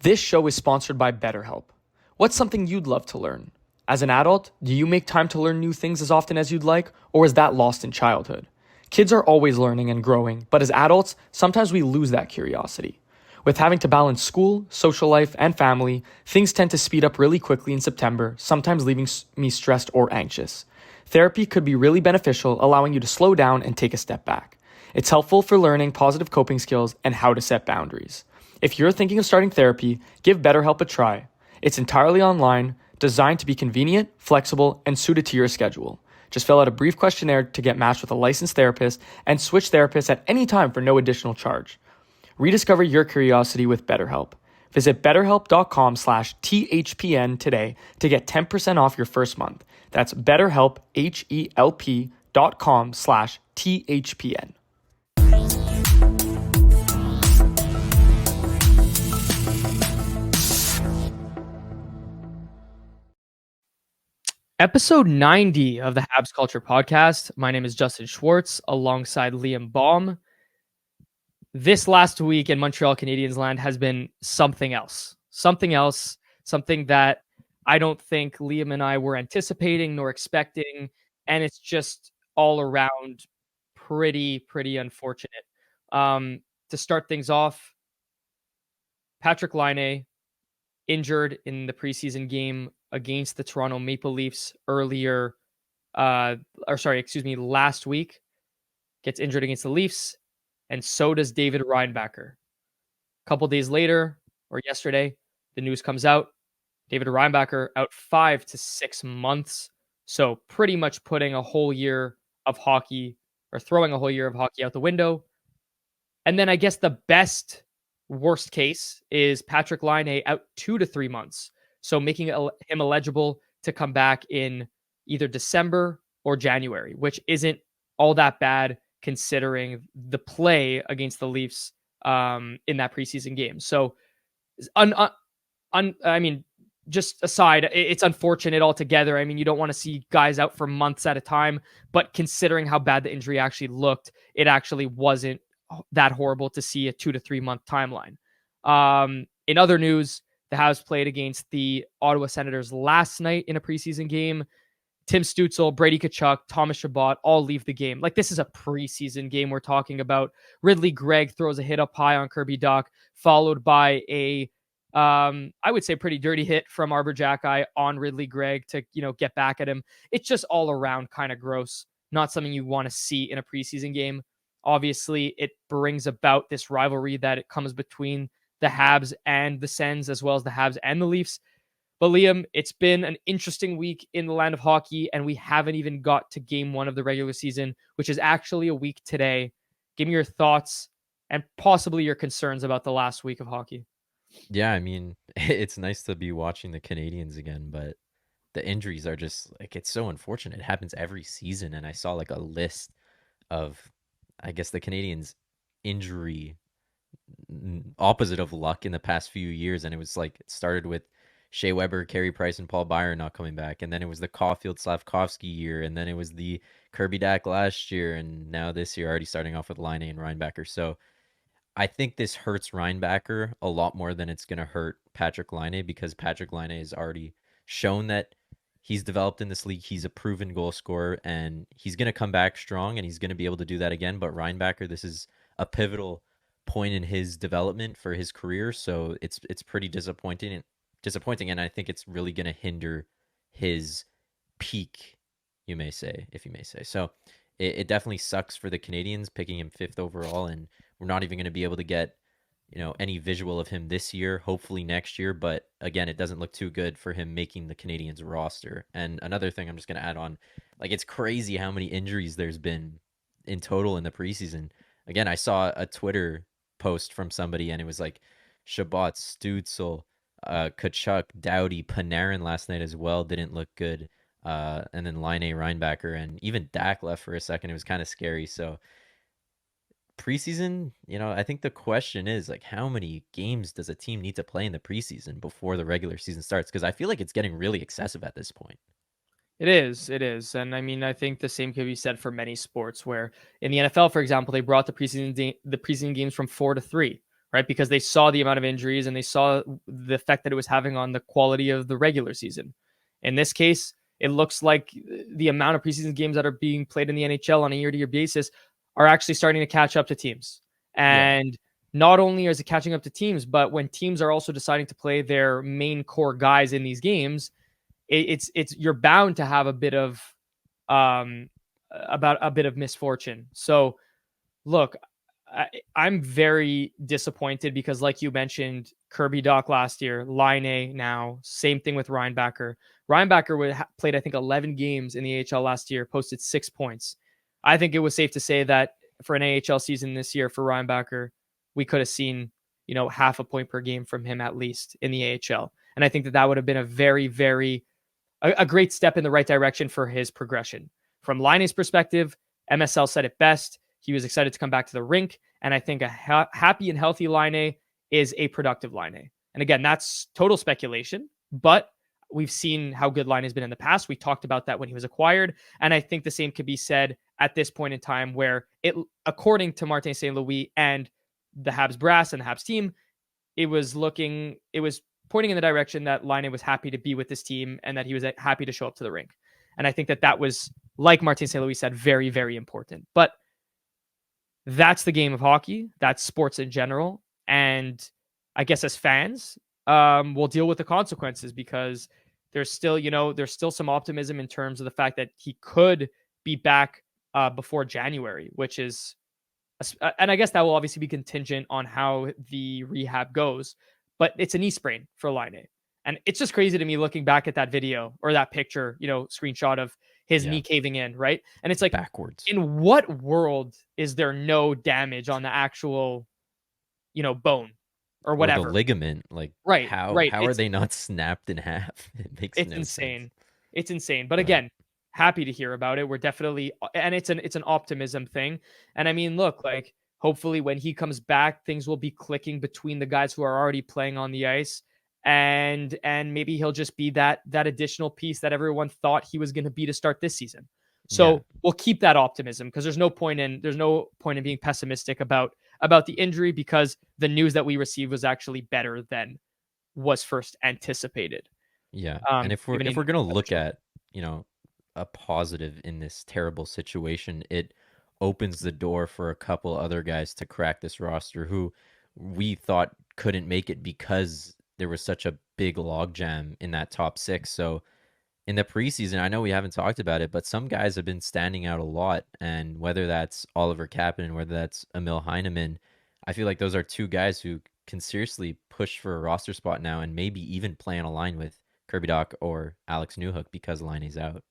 This show is sponsored by BetterHelp. What's something you'd love to learn? As an adult, do you make time to learn new things as often as you'd like, or is that lost in childhood? Kids are always learning and growing, but as adults, sometimes we lose that curiosity. With having to balance school, social life, and family, things tend to speed up really quickly in September, sometimes leaving me stressed or anxious. Therapy could be really beneficial, allowing you to slow down and take a step back. It's helpful for learning positive coping skills and how to set boundaries. If you're thinking of starting therapy, give BetterHelp a try. It's entirely online, designed to be convenient, flexible, and suited to your schedule. Just fill out a brief questionnaire to get matched with a licensed therapist and switch therapists at any time for no additional charge. Rediscover your curiosity with BetterHelp. Visit betterhelp.com/THPN today to get 10% off your first month. That's BetterHelp, HELP.com/THPN. Episode 90 of the Habs Culture podcast. My name is Justin Schwartz alongside Liam Baum. This last week in Montreal Canadiens land has been something else. Something that I don't think Liam and I were anticipating nor expecting. And it's just all around pretty unfortunate. To start things off, Patrik Laine injured in the preseason game against the Toronto Maple Leafs last week, gets injured against the Leafs, and so does David Reinbacher. A couple days later, or yesterday, the news comes out, David Reinbacher out 5 to 6 months, so pretty much putting a whole year of hockey, or throwing a whole year of hockey out the window. And then I guess the worst case is Patrik Laine out 2 to 3 months. So making him eligible to come back in either December or January, which isn't all that bad considering the play against the Leafs in that preseason game. So, just aside, it's unfortunate altogether. I mean, you don't want to see guys out for months at a time, but considering how bad the injury actually looked, it actually wasn't that horrible to see a 2 to 3 month timeline. In other news, the Habs played against the Ottawa Senators last night in a preseason game. Tim Stützle, Brady Tkachuk, Thomas Chabot all leave the game. Like, this is a preseason game we're talking about. Ridley Gregg throws a hit up high on Kirby Dach, followed by a, I would say, pretty dirty hit from Arbor Jacki on Ridley Gregg to, get back at him. It's just all around kind of gross. Not something you want to see in a preseason game. Obviously, it brings about this rivalry that it comes between the Habs and the Sens, as well as the Habs and the Leafs. But Liam, it's been an interesting week in the land of hockey, and we haven't even got to game 1 of the regular season, which is actually a week today. Give me your thoughts and possibly your concerns about the last week of hockey. Yeah, I mean, it's nice to be watching the Canadiens again, but the injuries are just like, it's so unfortunate. It happens every season, and I saw like a list of, I guess, the Canadiens' injury opposite of luck in the past few years, and it was like it started with Shea Weber, Carey Price, and Paul Byron not coming back, and then it was the Caulfield Slavkovsky year, and then it was the Kirby Dach last year, and now this year already starting off with Laine and Reinbacher. So I think this hurts Reinbacher a lot more than it's going to hurt Patrik Laine, because Patrik Laine has already shown that he's developed in this league. He's a proven goal scorer, and he's going to come back strong, and he's going to be able to do that again. But Reinbacher, this is a pivotal point in his development for his career, so it's pretty disappointing, and I think it's really going to hinder his peak, if you may say. So it definitely sucks for the Canadiens picking him 5th overall, and we're not even going to be able to get any visual of him this year, hopefully next year. But again, it doesn't look too good for him making the Canadiens roster. And another thing I'm just going to add on, like, it's crazy how many injuries there's been in total in the preseason. Again, I saw a Twitter post from somebody, and it was like Chabot, Stützle, Tkachuk, Doughty, Panarin last night as well didn't look good. And then Laine, Reinbacher, and even Dach left for a second. It was kind of scary. So preseason, I think the question is, like, how many games does a team need to play in the preseason before the regular season starts? Because I feel like it's getting really excessive at this point. It is. And I mean, I think the same could be said for many sports where in the NFL, for example, they brought the preseason games from 4 to 3, right? Because they saw the amount of injuries and they saw the effect that it was having on the quality of the regular season. In this case, it looks like the amount of preseason games that are being played in the NHL on a year-to-year basis are actually starting to catch up to teams. Yeah. And not only is it catching up to teams, but when teams are also deciding to play their main core guys in these games, it's you're bound to have a bit of about a bit of misfortune. So look, I'm very disappointed because, like you mentioned, Kirby Doc last year, Laine now, same thing with Reinbacher. Reinbacher played, I think, 11 games in the AHL last year, posted 6 points. I think it was safe to say that for an AHL season this year for Reinbacher, we could have seen, half a point per game from him at least in the AHL. And I think that would have been a very, very, a great step in the right direction for his progression. From Laine's perspective, MSL said it best. He was excited to come back to the rink. And I think a happy and healthy Laine is a productive Laine. And again, that's total speculation, but we've seen how good Laine has been in the past. We talked about that when he was acquired. And I think the same could be said at this point in time where it, according to Martin St. Louis and the Habs brass and the Habs team, it was pointing in the direction that Laine was happy to be with this team and that he was happy to show up to the rink. And I think that was, like Martin St. Louis said, very, very important. But that's the game of hockey. That's sports in general. And I guess as fans, we'll deal with the consequences because there's still some optimism in terms of the fact that he could be back before January, which is, and I guess that will obviously be contingent on how the rehab goes, but it's a knee sprain for Laine. And it's just crazy to me looking back at that video or that picture, screenshot of his knee caving in, right? And it's like, backwards. in what world is there no damage on the actual, bone or whatever? Or the ligament, like right. how are they not snapped in half? It makes no insane. sense. It's insane. But again, happy to hear about it. We're definitely, and it's an optimism thing. And I mean, look, like hopefully when he comes back, things will be clicking between the guys who are already playing on the ice. And maybe he'll just be that additional piece that everyone thought he was going to be to start this season. So we'll keep that optimism because there's no point in being pessimistic about the injury because the news that we received was actually better than was first anticipated. Yeah. And if we're gonna look at, a positive in this terrible situation, it opens the door for a couple other guys to crack this roster who we thought couldn't make it because there was such a big logjam in that top six. So in the preseason, I know we haven't talked about it, but some guys have been standing out a lot. And whether that's Oliver Kapanen, whether that's Emil Heineman, I feel like those are two guys who can seriously push for a roster spot now and maybe even play on a line with Kirby Doc or Alex Newhook because Laine's out.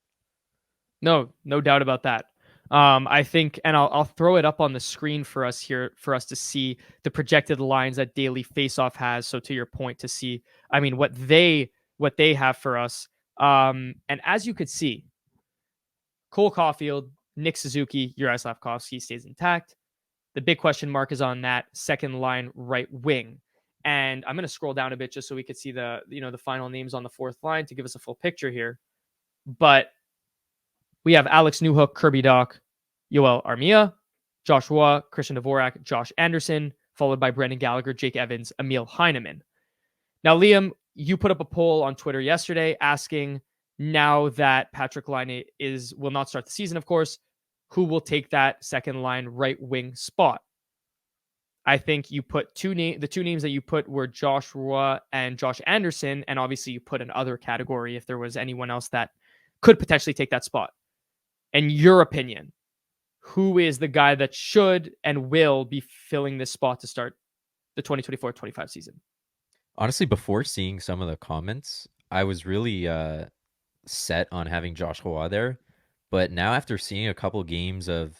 No doubt about that. I think, and I'll throw it up on the screen for us here for us to see the projected lines that Daily Faceoff has. So to your point, to see, I mean, what they have for us. And as you could see, Cole Caulfield, Nick Suzuki, Juraj Slafkovsky stays intact. The big question mark is on that second line right wing. And I'm going to scroll down a bit just so we could see the final names on the fourth line to give us a full picture here. But we have Alex Newhook, Kirby Doc, Yoel Armia, Joshua, Christian Dvorak, Josh Anderson, followed by Brendan Gallagher, Jake Evans, Emil Heineman. Now, Liam, you put up a poll on Twitter yesterday asking, now that Patrik Laine will not start the season, of course, who will take that second line right wing spot? I think you put the two names that you put were Joshua and Josh Anderson, and obviously you put an other category if there was anyone else that could potentially take that spot. In your opinion, who is the guy that should and will be filling this spot to start the 2024-25 season? Honestly, before seeing some of the comments, I was really set on having Joshua there. But now after seeing a couple games of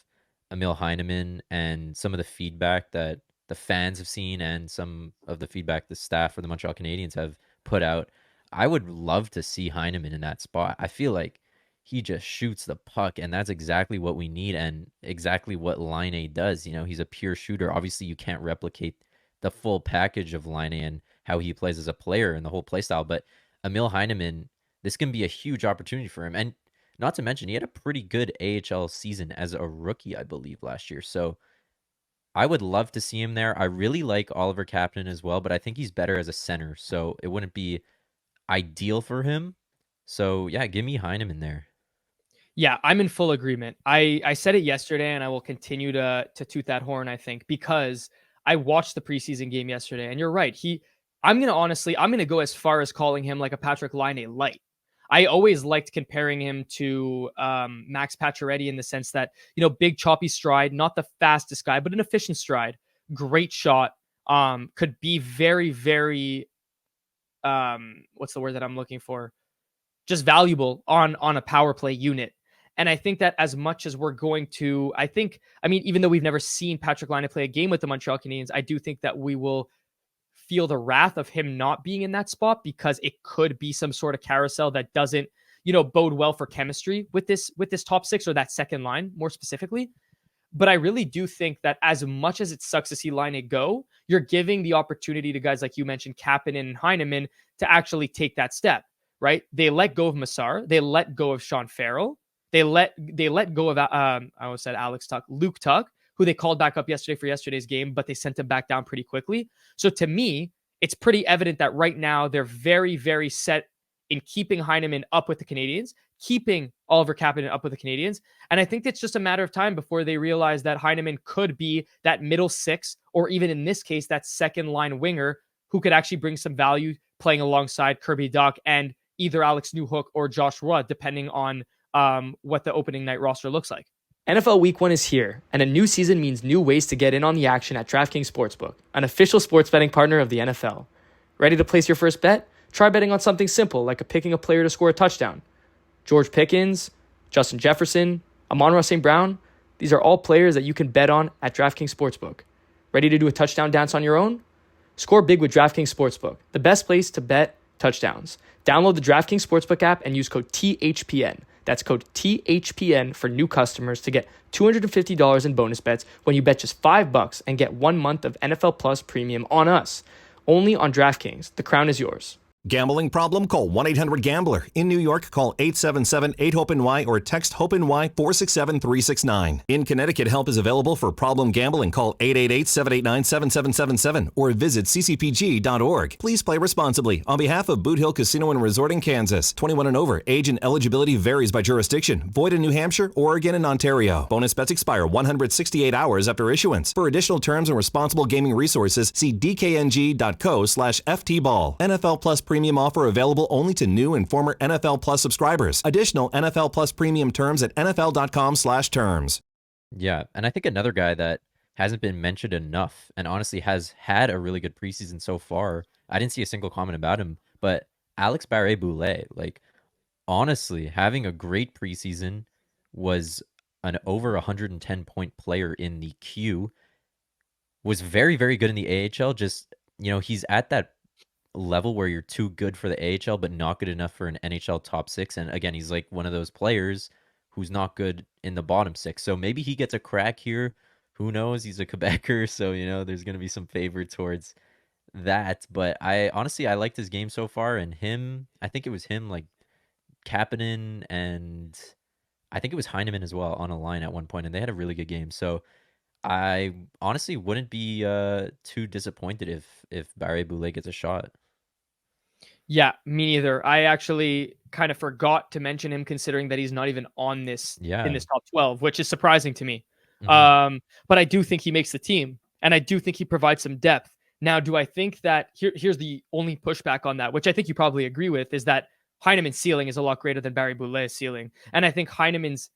Emil Heineman and some of the feedback that the fans have seen and some of the feedback the staff for the Montreal Canadiens have put out, I would love to see Heineman in that spot. I feel like he just shoots the puck, and that's exactly what we need and exactly what Laine does. He's a pure shooter. Obviously, you can't replicate the full package of Laine and how he plays as a player and the whole play style, but Emil Heineman, this can be a huge opportunity for him. And not to mention, he had a pretty good AHL season as a rookie, I believe, last year. So I would love to see him there. I really like Oliver Kapanen as well, but I think he's better as a center, so it wouldn't be ideal for him. So yeah, give me Heineman there. Yeah, I'm in full agreement. I said it yesterday, and I will continue to toot that horn. I think because I watched the preseason game yesterday, and you're right. I'm gonna go as far as calling him like a Patrik Laine light. I always liked comparing him to Max Pacioretty in the sense that big choppy stride, not the fastest guy, but an efficient stride, great shot. Could be very very what's the word that I'm looking for? Just valuable on a power play unit. And I think that as much as we're going to, even though we've never seen Patrik Laine play a game with the Montreal Canadiens, I do think that we will feel the wrath of him not being in that spot because it could be some sort of carousel that doesn't, bode well for chemistry with this top six or that second line more specifically. But I really do think that as much as it sucks to see Laine go, you're giving the opportunity to guys like you mentioned, Kapanen and Heineman, to actually take that step, right? They let go of Massar. They let go of Sean Farrell. They let go of I almost said Alex Tuck, Luke Tuck, who they called back up yesterday for yesterday's game, but they sent him back down pretty quickly. So to me, it's pretty evident that right now they're very, very set in keeping Heineman up with the Canadiens, keeping Oliver Kapanen up with the Canadiens. And I think it's just a matter of time before they realize that Heineman could be that middle six, or even in this case, that second line winger who could actually bring some value playing alongside Kirby Dach and either Alex Newhook or Josh Rudd, depending on what the opening night roster looks like. NFL Week 1 is here, and a new season means new ways to get in on the action at DraftKings Sportsbook, an official sports betting partner of the NFL. Ready to place your first bet? Try betting on something simple like picking a player to score a touchdown. George Pickens, Justin Jefferson, Amon-Ra St. Brown, these are all players that you can bet on at DraftKings Sportsbook. Ready to do a touchdown dance on your own? Score big with DraftKings Sportsbook, the best place to bet touchdowns. Download the DraftKings Sportsbook app and use code THPN. That's code THPN for new customers to get $250 in bonus bets when you bet just $5 and get 1 month of NFL Plus Premium on us. Only on DraftKings. The crown is yours. Gambling problem? Call 1-800-GAMBLER. In New York, call 877-8-HOPE-NY or text HOPE-NY 467-369. In Connecticut, help is available for problem gambling. Call 888-789-7777 or visit ccpg.org. Please play responsibly. On behalf of Boot Hill Casino and Resort in Kansas, 21 and over, age and eligibility varies by jurisdiction. Void in New Hampshire, Oregon, and Ontario. Bonus bets expire 168 hours after issuance. For additional terms and responsible gaming resources, see dkng.co/ftball. NFL Plus Premium offer available only to new and former NFL Plus subscribers. Additional NFL Plus Premium terms at nfl.com/terms. Yeah, and I think another guy that hasn't been mentioned enough and honestly has had a really good preseason so far. I didn't see a single comment about him, but Alex Barré-Boulet, like honestly, having a great preseason, was an over 110-point player in the queue, was very, very good in the AHL. Just, he's at that level where you're too good for the AHL but not good enough for an NHL top six. And again, he's like one of those players who's not good in the bottom six. So maybe he gets a crack here. Who knows? He's a Quebecer, so there's going to be some favor towards that. But I liked his game so far, and I think it was him, like Kapanen, and I think it was Heineman as well on a line at one point, and they had a really good game. So I honestly wouldn't be too disappointed if Barré-Boulet gets a shot. Yeah, me neither. I actually kind of forgot to mention him considering that he's not even on this in this top 12, which is surprising to me. Mm-hmm. But I do think he makes the team, and I do think he provides some depth. Now, do I think that here's the only pushback on that, which I think you probably agree with, is that Heineman's ceiling is a lot greater than Barré-Boulet's ceiling. And I think Heineman's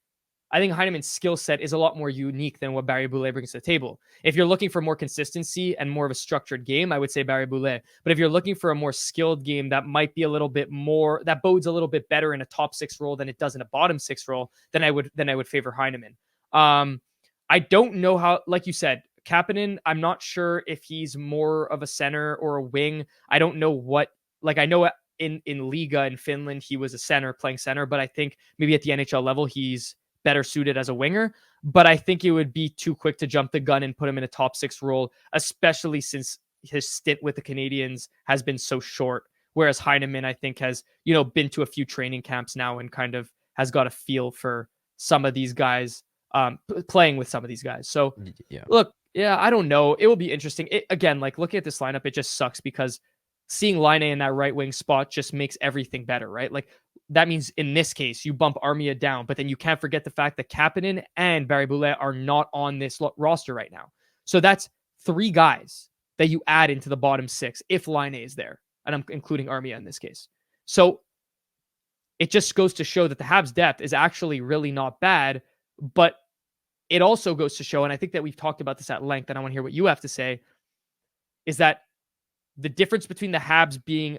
skill set is a lot more unique than what Barré-Boulet brings to the table. If you're looking for more consistency and more of a structured game, I would say Barré-Boulet. But if you're looking for a more skilled game that might be a little bit more, that bodes a little bit better in a top six role than it does in a bottom six role, then I would favor Heineman. I don't know how, like you said, Kapanen, I'm not sure if he's more of a center or a wing. I don't know I know in Liga in Finland, he was a center playing center, but I think maybe at the NHL level, he's better suited as a winger. But I think it would be too quick to jump the gun and put him in a top six role, especially since his stint with the Canadiens has been so short. Whereas Heineman, I think, has, been to a few training camps now and kind of has got a feel for some of these guys, playing with some of these guys. So Yeah. look, Yeah, I don't know. It will be interesting. Again, like looking at this lineup, it just sucks because seeing Laine in that right wing spot just makes everything better, right? Like that means in this case, you bump Armia down, but then you can't forget the fact that Kapanen and Barry Boulet are not on this roster right now. So that's 3 guys that you add into the bottom 6 if Laine is there. And I'm including Armia in this case. So it just goes to show that the Habs depth is actually really not bad, but it also goes to show, and I think that we've talked about this at length, and I want to hear what you have to say, is that the difference between the Habs being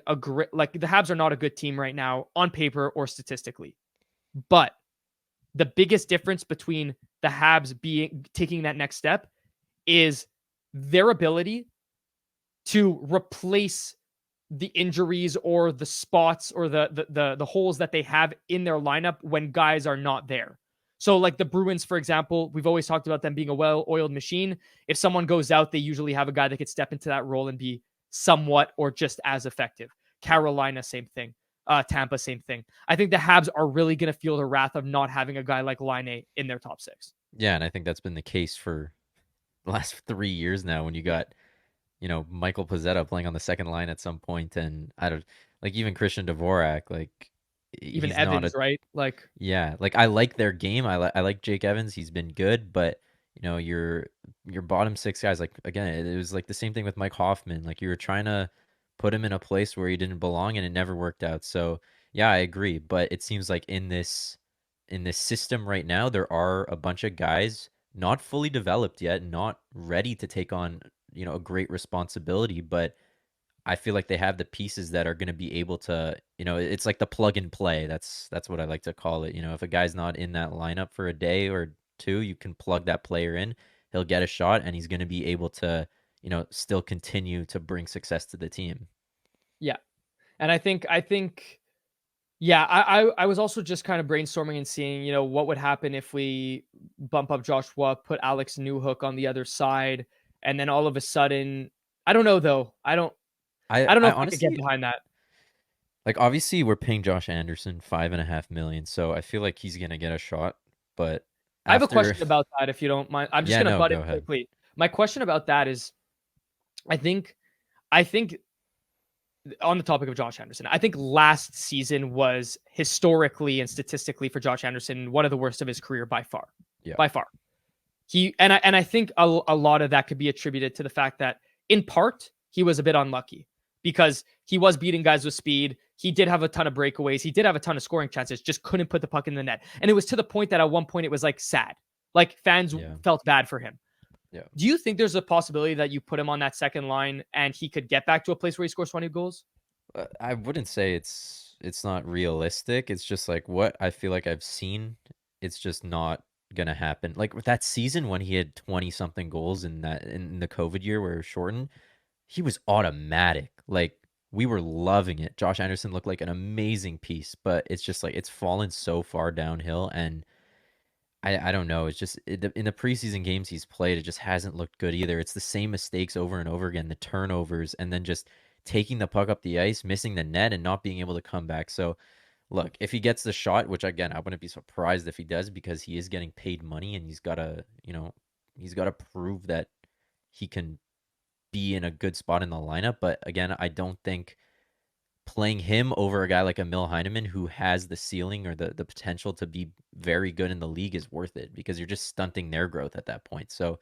like the Habs are not a good team right now on paper or statistically, but the biggest difference between the Habs taking that next step is their ability to replace the injuries or the spots or the holes that they have in their lineup when guys are not there. So like the Bruins, for example, we've always talked about them being a well-oiled machine. If someone goes out, they usually have a guy that could step into that role and be somewhat or just as effective. Carolina, same thing. Tampa, same thing. I think the Habs are really going to feel the wrath of not having a guy like Laine in their top 6. Yeah, and I think that's been the case for the last 3 years now when you got, Michael Pezzetta playing on the second line at some point, and I don't like even Christian Dvorak, like Even he's Evans, not a right? Like, yeah, like I like their game. I like Jake Evans. He's been good, but your bottom 6 guys, like again, it was like the same thing with Mike Hoffman. Like you were trying to put him in a place where he didn't belong and it never worked out. So, yeah, I agree, but it seems like in this system right now there are a bunch of guys not fully developed yet, not ready to take on, a great responsibility, but I feel like they have the pieces that are going to be able to, it's like the plug and play. That's what I like to call it. If a guy's not in that lineup for a day or 2, you can plug that player in. He'll get a shot and he's going to be able to, still continue to bring success to the team. yeah. And I think, yeah, I was also just kind of brainstorming and seeing, what would happen if we bump up Joshua, put Alex Newhook on the other side, and then all of a sudden, I don't know though. I don't know I if I could get honestly, behind that. like, obviously we're paying Josh Anderson $5.5 million, so I feel like he's going to get a shot, but I have a after, question about that if you don't mind. I'm just yeah, gonna no, butt go in ahead. quickly. My question about that is, I think on the topic of Josh Anderson, I think last season was historically and statistically for Josh Anderson one of the worst of his career by far. Yeah. By far. I think a lot of that could be attributed to the fact that in part he was a bit unlucky because he was beating guys with speed. He did have a ton of breakaways. He did have a ton of scoring chances, just couldn't put the puck in the net. And it was to the point that at one point it was like sad. Like fans felt bad for him. Yeah. Do you think there's a possibility that you put him on that second line and he could get back to a place where he scores 20 goals? I wouldn't say it's not realistic. It's just like what I feel like I've seen. It's just not gonna happen. Like with that season when he had 20 something goals in the COVID year where it was shortened, he was automatic. Like we were loving it. Josh Anderson looked like an amazing piece, but it's just like it's fallen so far downhill, and I don't know. It's just in the preseason games he's played, it just hasn't looked good either. It's the same mistakes over and over again, the turnovers, and then just taking the puck up the ice, missing the net, and not being able to come back. So, look, if he gets the shot, which again, I wouldn't be surprised if he does because he is getting paid money and he's got to prove that he can be in a good spot in the lineup. But again, I don't think playing him over a guy like Emil Heineman who has the ceiling or the potential to be very good in the league is worth it because you're just stunting their growth at that point. So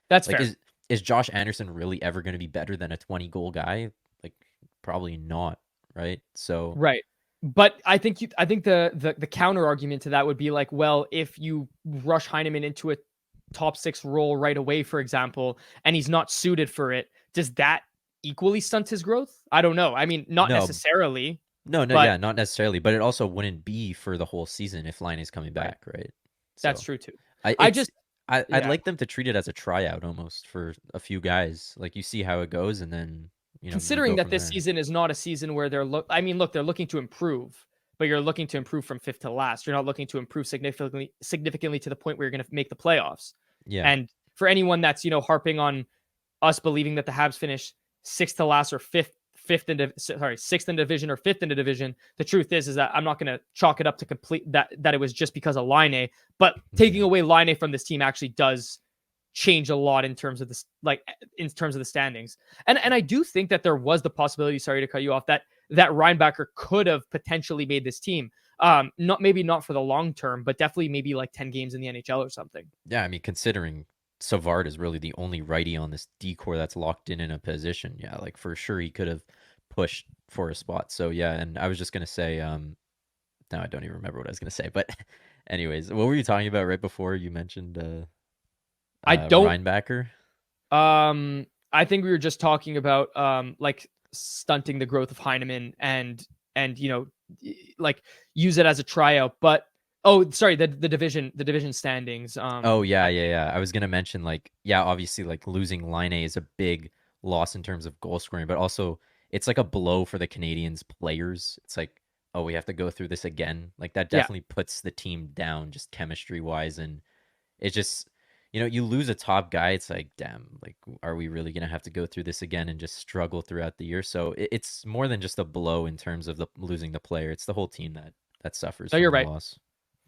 That's like fair. is Josh Anderson really ever going to be better than a 20 goal guy? Like probably not, right? So Right. But I think the counter argument to that would be like, well, if you rush Heineman into a top 6 role right away, for example, and he's not suited for it, does that equally stunt his growth? I don't know. I mean, not no, necessarily. no, But yeah, not necessarily, but it also wouldn't be for the whole season if Laine is coming right. back, right? That's So true too. I I it's just I'd yeah. like them to treat it as a tryout almost for a few guys. Like you see how it goes, and then you Considering go that from this there. season is not a season where they're they're looking to improve, but you're looking to improve from 5th to last. You're not looking to improve significantly to the point where you're going to make the playoffs. Yeah, And for anyone that's, harping on us believing that the Habs finish 6th to last or 6th in division or 5th in the division, the truth is that I'm not going to chalk it up to complete that it was just because of Laine, but taking yeah, away Laine from this team actually does change a lot in terms of this, like in terms of the standings. And I do think that there was the possibility, sorry to cut you off, that Reinbacher could have potentially made this team. Not for the long term, but definitely maybe like 10 games in the NHL or something. Yeah, I mean, considering Savard is really the only righty on this decor that's locked in a position, yeah, like for sure he could have pushed for a spot. So yeah, and I was just gonna say, now I don't even remember what I was gonna say, but anyways, what were you talking about right before you mentioned I don't. Reinbacher? I think we were just talking about like stunting the growth of Heineman and like use it as a tryout. But sorry, the division standings. Oh yeah. I was gonna mention like yeah, obviously like losing Laine is a big loss in terms of goal scoring, but also it's like a blow for the Canadiens players. It's like, oh, we have to go through this again. Like that definitely puts the team down just chemistry wise, and it just you lose a top guy. It's like, damn, like are we really gonna have to go through this again and just struggle throughout the year? So it's more than just a blow in terms of losing the player. It's the whole team that suffers from you're the right. loss.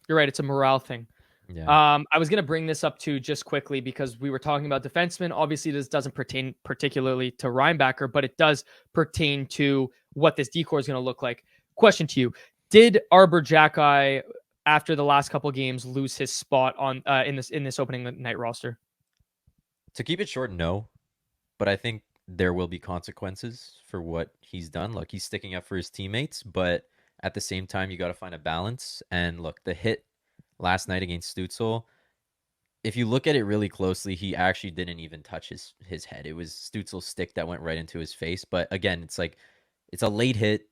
You're right. It's a morale thing. Yeah. I was going to bring this up too, just quickly, because we were talking about defensemen. Obviously, this doesn't pertain particularly to Reinbacher, but it does pertain to what this decor is going to look like. Question to you: did Arbor Jackeye, after the last couple games, lose his spot on in this opening night roster? To keep it short, no, but I think there will be consequences for what he's done. Look, he's sticking up for his teammates, but at the same time, you got to find a balance. And look, the hit last night against Stützle, if you look at it really closely, he actually didn't even touch his head. It was Stützle's stick that went right into his face. But again, it's like it's a late hit.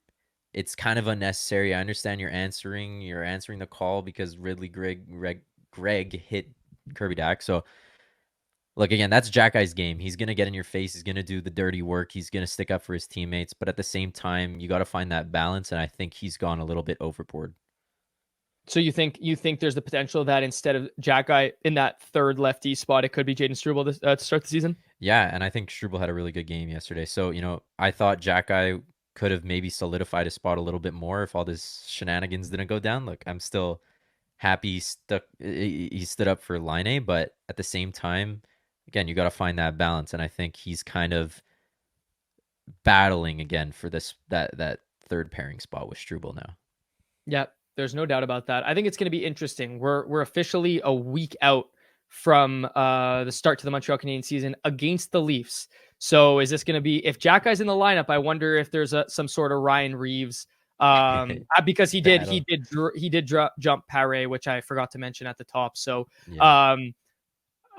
It's kind of unnecessary. I understand you're answering the call because Ridley Greg hit Kirby Dack. So look, again, that's Jackeye's game. He's going to get in your face. He's going to do the dirty work. He's going to stick up for his teammates. But at the same time, you got to find that balance. And I think he's gone a little bit overboard. So you think there's the potential that instead of Jackeye in that third lefty spot, it could be Jaden Struble to start the season? Yeah, and I think Struble had a really good game yesterday. So, I thought Jackeye could have maybe solidified his spot a little bit more if all this shenanigans didn't go down. Look, I'm still happy he stood up for Laine, but at the same time, again, you got to find that balance, and I think he's kind of battling again for that third pairing spot with Struble now. Yeah, there's no doubt about that. I think it's going to be interesting. We're officially a week out from the start to the Montreal Canadiens season against the Leafs. So is this going to be, if Jackeye's in the lineup, I wonder if there's some sort of Ryan Reeves because he did jump Paré, which I forgot to mention at the top. So yeah.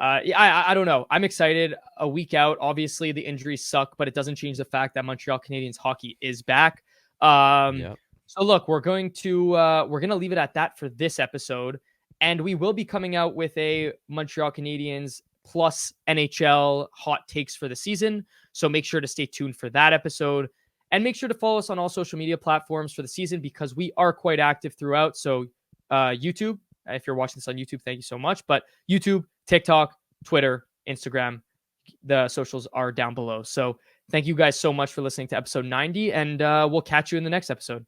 I don't know. I'm excited. A week out. Obviously, the injuries suck, but it doesn't change the fact that Montreal Canadiens hockey is back. So look, we're going to leave it at that for this episode, and we will be coming out with a Montreal Canadiens plus NHL hot takes for the season. So make sure to stay tuned for that episode, and make sure to follow us on all social media platforms for the season because we are quite active throughout. So YouTube, if you're watching this on YouTube, thank you so much. But YouTube, TikTok, Twitter, Instagram, the socials are down below. So thank you guys so much for listening to episode 90, and we'll catch you in the next episode.